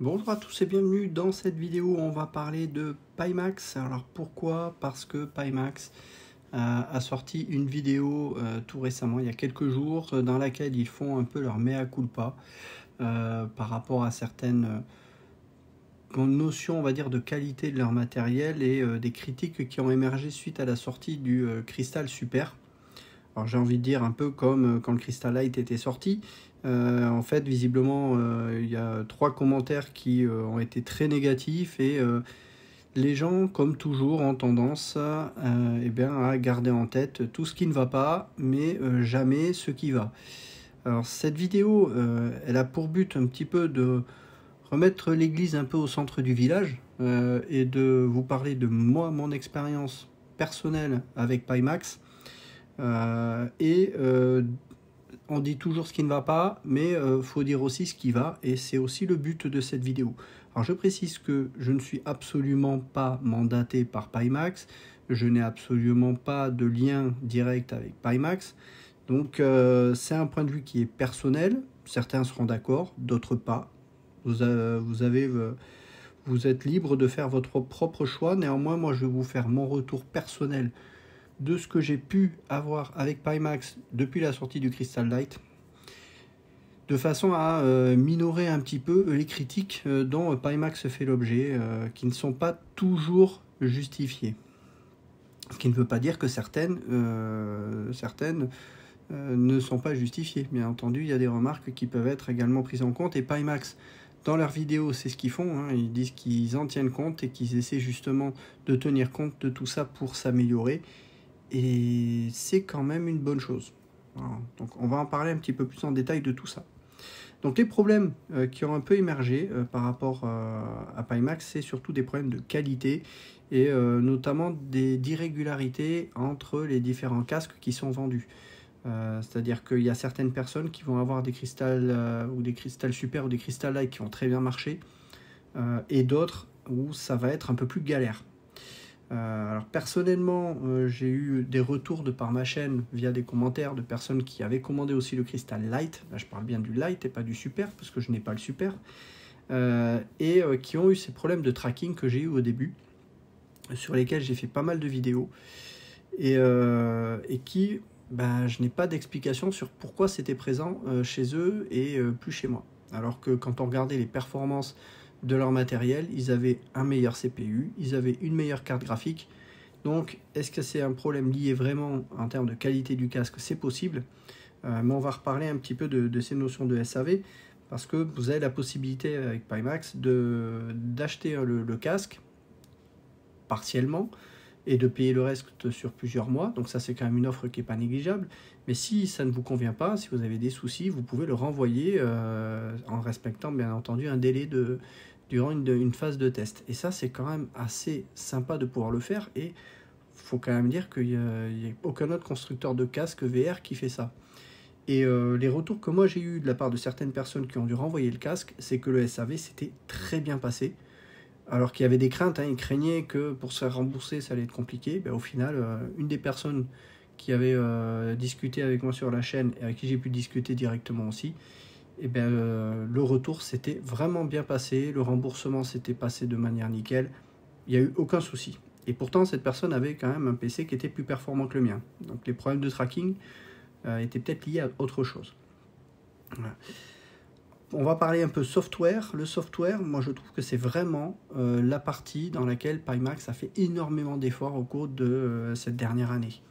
Bonjour à tous et bienvenue dans cette vidéo. On va parler de Pimax. Alors pourquoi? Parce que Pimax a sorti une vidéo tout récemment, il y a quelques jours, dans laquelle ils font un peu leur mea culpa par rapport à certaines notions, on va dire, de qualité de leur matériel et des critiques qui ont émergé suite à la sortie du Crystal Super. Alors j'ai envie de dire un peu comme quand le Crystal Light était sorti. En fait, visiblement, il y a 3 commentaires qui ont été très négatifs et les gens, comme toujours, ont tendance à garder en tête tout ce qui ne va pas, mais jamais ce qui va. Alors cette vidéo, elle a pour but un petit peu de remettre l'église un peu au centre du village et de vous parler de moi, mon expérience personnelle avec Pimax. On dit toujours ce qui ne va pas, mais faut dire aussi ce qui va, et c'est aussi le but de cette vidéo. Alors je précise que je ne suis absolument pas mandaté par Pimax, je n'ai absolument pas de lien direct avec Pimax, donc c'est un point de vue qui est personnel. Certains seront d'accord, d'autres pas. Vous êtes libre de faire votre propre choix. Néanmoins, moi je vais vous faire mon retour personnel de ce que j'ai pu avoir avec Pimax depuis la sortie du Crystal Light, de façon à minorer un petit peu les critiques dont Pimax fait l'objet, qui ne sont pas toujours justifiées. Ce qui ne veut pas dire que certaines ne sont pas justifiées. Bien entendu, il y a des remarques qui peuvent être également prises en compte, et Pimax, dans leurs vidéos, c'est ce qu'ils font, hein. Ils disent qu'ils en tiennent compte et qu'ils essaient justement de tenir compte de tout ça pour s'améliorer. Et c'est quand même une bonne chose. Voilà. Donc on va en parler un petit peu plus en détail de tout ça. Donc les problèmes qui ont un peu émergé par rapport à Pimax, c'est surtout des problèmes de qualité et notamment d'irrégularités entre les différents casques qui sont vendus. C'est-à-dire qu'il y a certaines personnes qui vont avoir des cristals ou des cristals super ou des cristals light qui vont très bien marcher et d'autres où ça va être un peu plus galère. Alors personnellement, j'ai eu des retours de par ma chaîne via des commentaires de personnes qui avaient commandé aussi le Crystal Light. Là, je parle bien du Light et pas du Super, parce que je n'ai pas le Super. Qui ont eu ces problèmes de tracking que j'ai eu au début, sur lesquels j'ai fait pas mal de vidéos. Et qui, je n'ai pas d'explication sur pourquoi c'était présent chez eux et plus chez moi. Alors que quand on regardait les performances de leur matériel, ils avaient un meilleur CPU, ils avaient une meilleure carte graphique. Donc est-ce que c'est un problème lié vraiment en termes de qualité du casque? C'est possible, mais on va reparler un petit peu de ces notions de SAV, parce que vous avez la possibilité avec Pimax d'acheter le casque partiellement et de payer le reste sur plusieurs mois. Donc ça, c'est quand même une offre qui n'est pas négligeable. Mais si ça ne vous convient pas, si vous avez des soucis, vous pouvez le renvoyer en respectant bien entendu un délai durant une phase de test. Et ça, c'est quand même assez sympa de pouvoir le faire. Et il faut quand même dire qu'il n'y a aucun autre constructeur de casque VR qui fait ça. Et les retours que moi j'ai eu de la part de certaines personnes qui ont dû renvoyer le casque, c'est que le SAV s'était très bien passé. Alors qu'il y avait des craintes, hein, ils craignaient que pour se faire rembourser, ça allait être compliqué. Au final, une des personnes qui avait discuté avec moi sur la chaîne et avec qui j'ai pu discuter directement aussi, le retour s'était vraiment bien passé, le remboursement s'était passé de manière nickel, il n'y a eu aucun souci. Et pourtant, cette personne avait quand même un PC qui était plus performant que le mien. Donc les problèmes de tracking étaient peut-être liés à autre chose. Voilà. On va parler un peu software. Le software, moi je trouve que c'est vraiment la partie dans laquelle Pimax a fait énormément d'efforts au cours de cette dernière année.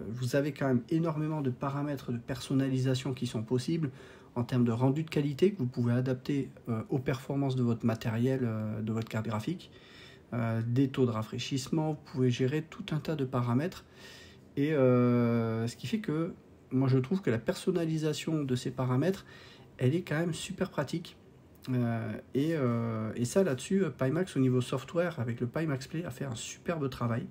Vous avez quand même énormément de paramètres de personnalisation qui sont possibles en termes de rendu de qualité que vous pouvez adapter aux performances de votre matériel, de votre carte graphique, des taux de rafraîchissement, vous pouvez gérer tout un tas de paramètres. Et ce qui fait que moi je trouve que la personnalisation de ces paramètres, elle est quand même super pratique. Et ça là-dessus, Pimax au niveau software avec le Pimax Play a fait un superbe travail.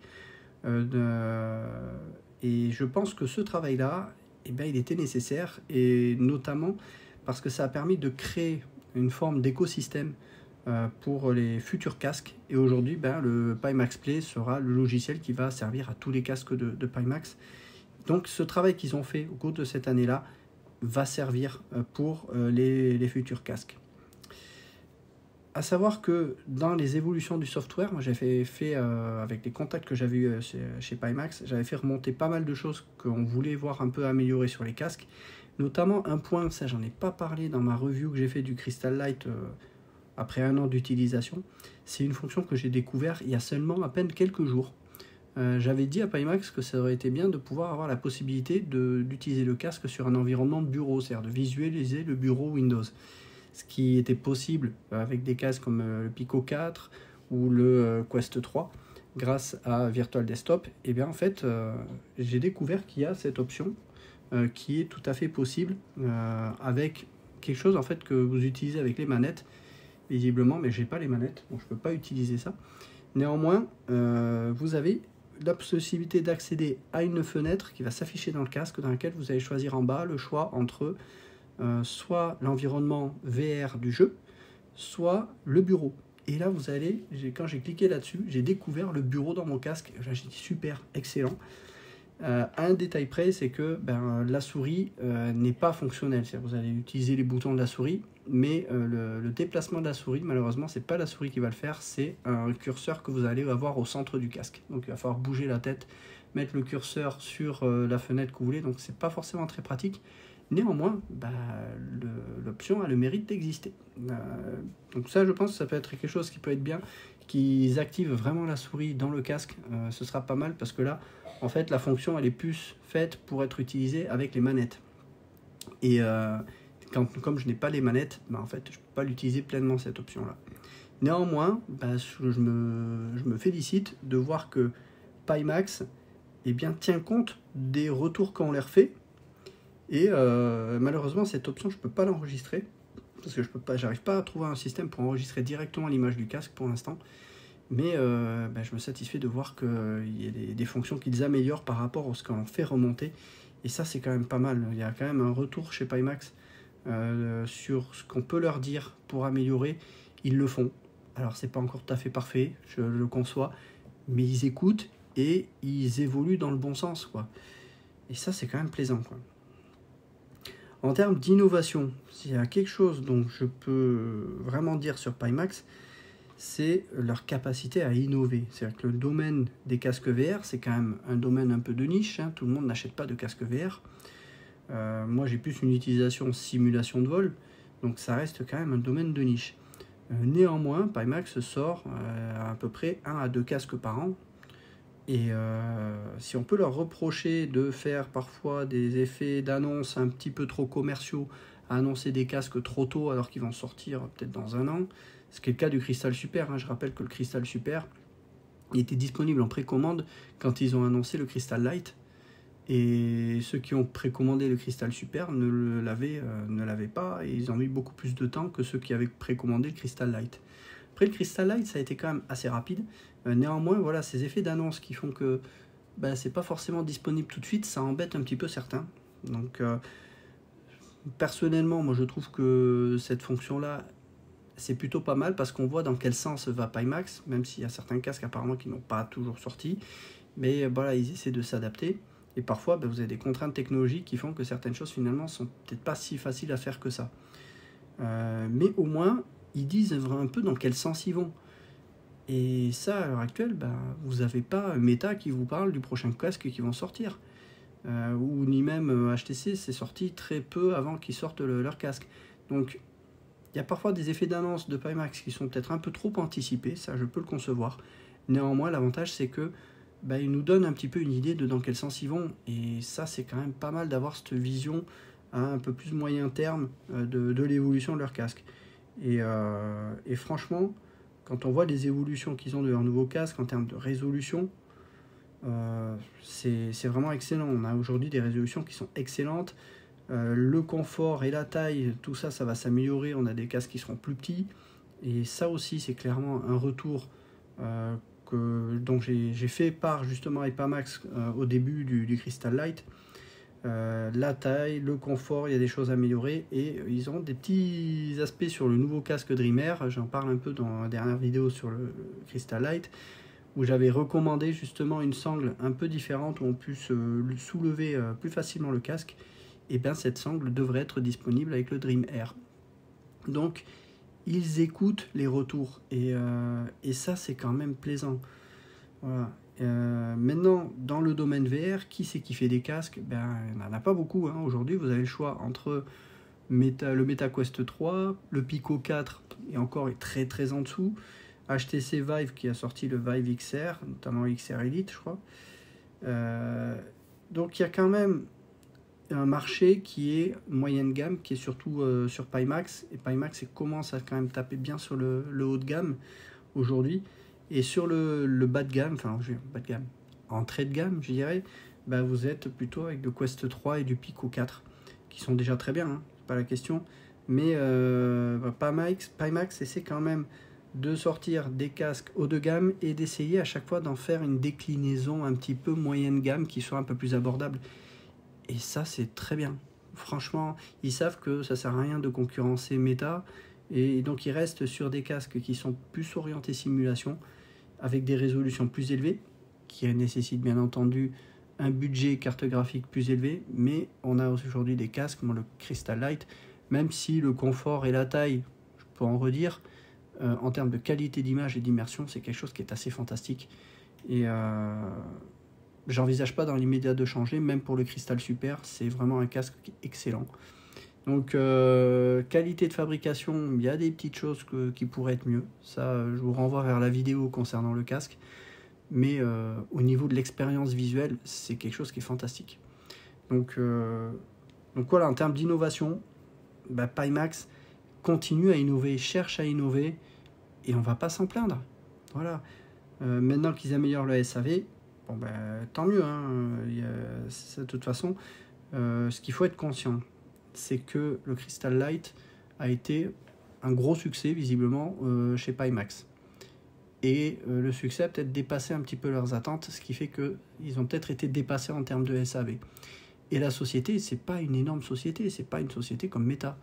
Et je pense que ce travail-là, il était nécessaire, et notamment parce que ça a permis de créer une forme d'écosystème pour les futurs casques. Et aujourd'hui, le Pimax Play sera le logiciel qui va servir à tous les casques de Pimax. Donc ce travail qu'ils ont fait au cours de cette année-là va servir pour les futurs casques. À savoir que dans les évolutions du software, moi j'avais fait avec les contacts que j'avais eu chez Pimax, j'avais fait remonter pas mal de choses qu'on voulait voir un peu améliorer sur les casques. Notamment un point, ça j'en ai pas parlé dans ma review que j'ai fait du Crystal Light après 1 an d'utilisation. C'est une fonction que j'ai découvert il y a seulement à peine quelques jours. J'avais dit à Pimax que ça aurait été bien de pouvoir avoir la possibilité d'utiliser le casque sur un environnement de bureau, c'est-à-dire de visualiser le bureau Windows. Ce qui était possible avec des casques comme le Pico 4 ou le Quest 3 grâce à Virtual Desktop. Et bien en fait, j'ai découvert qu'il y a cette option qui est tout à fait possible avec quelque chose en fait que vous utilisez avec les manettes visiblement, mais j'ai pas les manettes, donc je peux pas utiliser ça. Néanmoins, vous avez la possibilité d'accéder à une fenêtre qui va s'afficher dans le casque, dans laquelle vous allez choisir en bas le choix entre soit l'environnement VR du jeu, soit le bureau. Et là, vous allez, quand j'ai cliqué là-dessus, j'ai découvert le bureau dans mon casque. J'ai dit super, excellent. Un détail près, c'est que la souris n'est pas fonctionnelle. Vous allez utiliser les boutons de la souris, mais le déplacement de la souris, malheureusement, c'est pas la souris qui va le faire, c'est un curseur que vous allez avoir au centre du casque. Donc il va falloir bouger la tête, mettre le curseur sur la fenêtre que vous voulez, donc c'est pas forcément très pratique. Néanmoins, l'option a le mérite d'exister. Donc ça, je pense que ça peut être quelque chose qui peut être bien, qu'ils activent vraiment la souris dans le casque. Ce sera pas mal parce que là, en fait, la fonction, elle est plus faite pour être utilisée avec les manettes. Et comme je n'ai pas les manettes, en fait, je ne peux pas l'utiliser pleinement, cette option-là. Néanmoins, je me félicite de voir que Pimax tient compte des retours qu'on leur fait. Et malheureusement, cette option, je ne peux pas l'enregistrer parce que j'arrive pas à trouver un système pour enregistrer directement l'image du casque pour l'instant. Mais je me satisfais de voir qu'il y a des fonctions qu'ils améliorent par rapport à ce qu'on fait remonter. Et ça, c'est quand même pas mal. Il y a quand même un retour chez Pimax sur ce qu'on peut leur dire pour améliorer. Ils le font. Alors, c'est pas encore tout à fait parfait, je le conçois. Mais ils écoutent et ils évoluent dans le bon sens, quoi. Et ça, c'est quand même plaisant, quoi. En termes d'innovation, s'il y a quelque chose dont je peux vraiment dire sur Pimax, c'est leur capacité à innover. C'est-à-dire que le domaine des casques VR, c'est quand même un domaine un peu de niche. Hein. Tout le monde n'achète pas de casque VR. Moi, j'ai plus une utilisation simulation de vol, donc ça reste quand même un domaine de niche. Néanmoins, Pimax sort à peu près 1 à 2 casques par an. Et si on peut leur reprocher de faire parfois des effets d'annonce un petit peu trop commerciaux, à annoncer des casques trop tôt alors qu'ils vont sortir peut-être dans 1 an, ce qui est le cas du Crystal Super. Hein. Je rappelle que le Crystal Super il était disponible en précommande quand ils ont annoncé le Crystal Light. Et ceux qui ont précommandé le Crystal Super ne l'avaient pas et ils ont mis beaucoup plus de temps que ceux qui avaient précommandé le Crystal Light. Après, le Crystal Light, ça a été quand même assez rapide. Néanmoins, voilà, ces effets d'annonce qui font que c'est pas forcément disponible tout de suite, ça embête un petit peu certains. Donc, personnellement, moi je trouve que cette fonction-là, c'est plutôt pas mal parce qu'on voit dans quel sens va Pimax, même s'il y a certains casques apparemment qui n'ont pas toujours sorti. Mais voilà, ils essaient de s'adapter. Et parfois, vous avez des contraintes technologiques qui font que certaines choses finalement sont peut-être pas si faciles à faire que ça. Mais au moins, ils disent un peu dans quel sens ils vont. Et ça, à l'heure actuelle, vous n'avez pas Meta qui vous parle du prochain casque qui vont sortir. Ou ni même HTC, c'est sorti très peu avant qu'ils sortent leur casque. Donc, il y a parfois des effets d'annonce de Pimax qui sont peut-être un peu trop anticipés, ça je peux le concevoir. Néanmoins, l'avantage c'est que ils nous donnent un petit peu une idée de dans quel sens ils vont. Et ça, c'est quand même pas mal d'avoir cette vision à un peu plus moyen terme de l'évolution de leur casque. Et franchement, quand on voit les évolutions qu'ils ont de leur nouveau casque en termes de résolution, c'est vraiment excellent. On a aujourd'hui des résolutions qui sont excellentes. Le confort et la taille, tout ça, ça va s'améliorer. On a des casques qui seront plus petits. Et ça aussi, c'est clairement un retour dont j'ai fait part justement avec Pimax au début du Crystal Light. La taille, le confort, il y a des choses à améliorer et ils ont des petits aspects sur le nouveau casque Dreamer. J'en parle un peu dans la dernière vidéo sur le Crystal Light où j'avais recommandé justement une sangle un peu différente où on puisse soulever plus facilement le casque. Et bien cette sangle devrait être disponible avec le Dream Air. Donc ils écoutent les retours. Et ça, c'est quand même plaisant. Voilà. Maintenant, dans le domaine VR, qui c'est qui fait des casques? Ben, il n'y en a pas beaucoup. Hein. Aujourd'hui, vous avez le choix entre le MetaQuest 3, le Pico 4, et encore est très très en dessous. HTC Vive qui a sorti le Vive XR, notamment XR Elite, je crois. Donc il y a quand même un marché qui est moyenne gamme, qui est surtout sur Pimax. Et Pimax commence à quand même taper bien sur le haut de gamme aujourd'hui. Et sur le bas de gamme, enfin bas de gamme, entrée de gamme, je dirais, bah, vous êtes plutôt avec le Quest 3 et du Pico 4, qui sont déjà très bien, hein, c'est pas la question. Mais Pimax essaie quand même de sortir des casques haut de gamme et d'essayer à chaque fois d'en faire une déclinaison un petit peu moyenne gamme qui soit un peu plus abordable. Et ça, c'est très bien. Franchement, ils savent que ça sert à rien de concurrencer Meta. Et donc, ils restent sur des casques qui sont plus orientés simulation, avec des résolutions plus élevées, qui nécessitent bien entendu un budget carte graphique plus élevé. Mais on a aujourd'hui des casques, le Crystal Light, même si le confort et la taille, je peux en redire, en termes de qualité d'image et d'immersion, c'est quelque chose qui est assez fantastique. Et j'envisage pas dans l'immédiat de changer, même pour le Crystal Super, c'est vraiment un casque excellent. Donc qualité de fabrication, il y a des petites choses qui pourraient être mieux. Ça, je vous renvoie vers la vidéo concernant le casque. Mais au niveau de l'expérience visuelle, c'est quelque chose qui est fantastique. Donc voilà, en termes d'innovation, bah, Pimax continue à innover, cherche à innover, et on va pas s'en plaindre. Voilà. Maintenant qu'ils améliorent le SAV, bon ben, tant mieux. Hein. De toute façon, ce qu'il faut être conscient, c'est que le Crystal Light a été un gros succès visiblement chez Pimax. Et le succès a peut-être dépassé un petit peu leurs attentes, ce qui fait qu'ils ont peut-être été dépassés en termes de SAV. Et la société, c'est pas une énorme société, c'est pas une société comme Meta.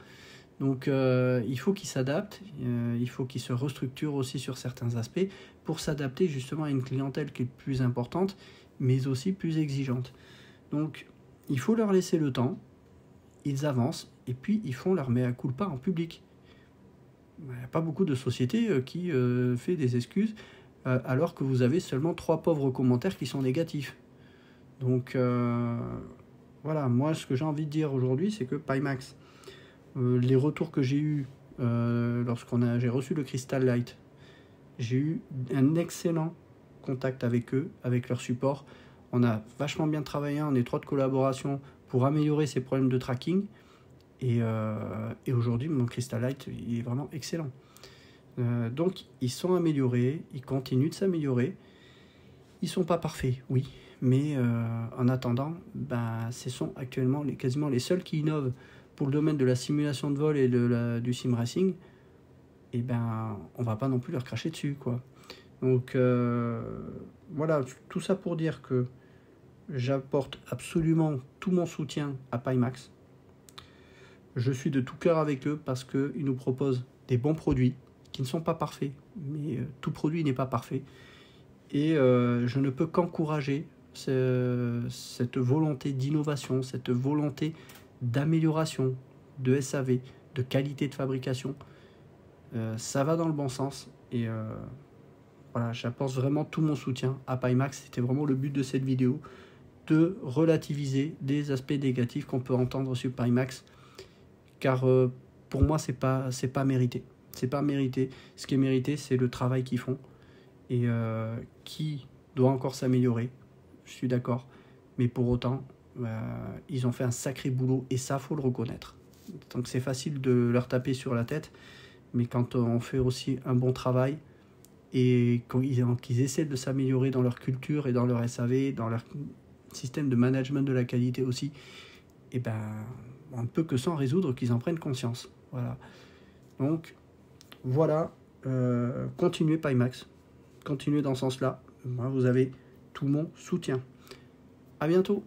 Donc il faut qu'ils s'adaptent, il faut qu'ils se restructurent aussi sur certains aspects pour s'adapter justement à une clientèle qui est plus importante, mais aussi plus exigeante. Donc il faut leur laisser le temps, ils avancent, et puis ils font leur mea culpa en public. Il n'y a pas beaucoup de sociétés qui fait des excuses alors que vous avez seulement 3 pauvres commentaires qui sont négatifs. Donc voilà, moi ce que j'ai envie de dire aujourd'hui, c'est que Pimax, les retours que j'ai eus j'ai reçu le Crystal Light, j'ai eu un excellent contact avec eux, avec leur support. On a vachement bien travaillé en étroite collaboration pour améliorer ces problèmes de tracking. Et aujourd'hui, mon Crystal Light, il est vraiment excellent. Donc, ils sont améliorés, ils continuent de s'améliorer. Ils sont pas parfaits, oui. Mais en attendant, ce sont actuellement quasiment les seuls qui innovent pour le domaine de la simulation de vol et du sim racing. Et on va pas non plus leur cracher dessus, quoi. Donc, voilà, tout ça pour dire que j'apporte absolument tout mon soutien à Pimax. Je suis de tout cœur avec eux parce qu'ils nous proposent des bons produits qui ne sont pas parfaits, mais tout produit n'est pas parfait. Et je ne peux qu'encourager cette volonté d'innovation, cette volonté d'amélioration de SAV, de qualité de fabrication. Ça va dans le bon sens et voilà, j'apporte vraiment tout mon soutien à Pimax. C'était vraiment le but de cette vidéo, de relativiser des aspects négatifs qu'on peut entendre sur Pimax. Car pour moi, c'est pas mérité. C'est pas mérité. Ce qui est mérité, c'est le travail qu'ils font et qui doit encore s'améliorer. Je suis d'accord. Mais pour autant, ils ont fait un sacré boulot et ça, faut le reconnaître. Donc c'est facile de leur taper sur la tête, mais quand on fait aussi un bon travail et qu'ils essaient de s'améliorer dans leur culture et dans leur SAV, dans leur système de management de la qualité aussi, et on ne peut que s'en résoudre qu'ils en prennent conscience. Voilà. Donc, voilà. Continuez Pimax. Continuez dans ce sens-là. Moi, vous avez tout mon soutien. À bientôt.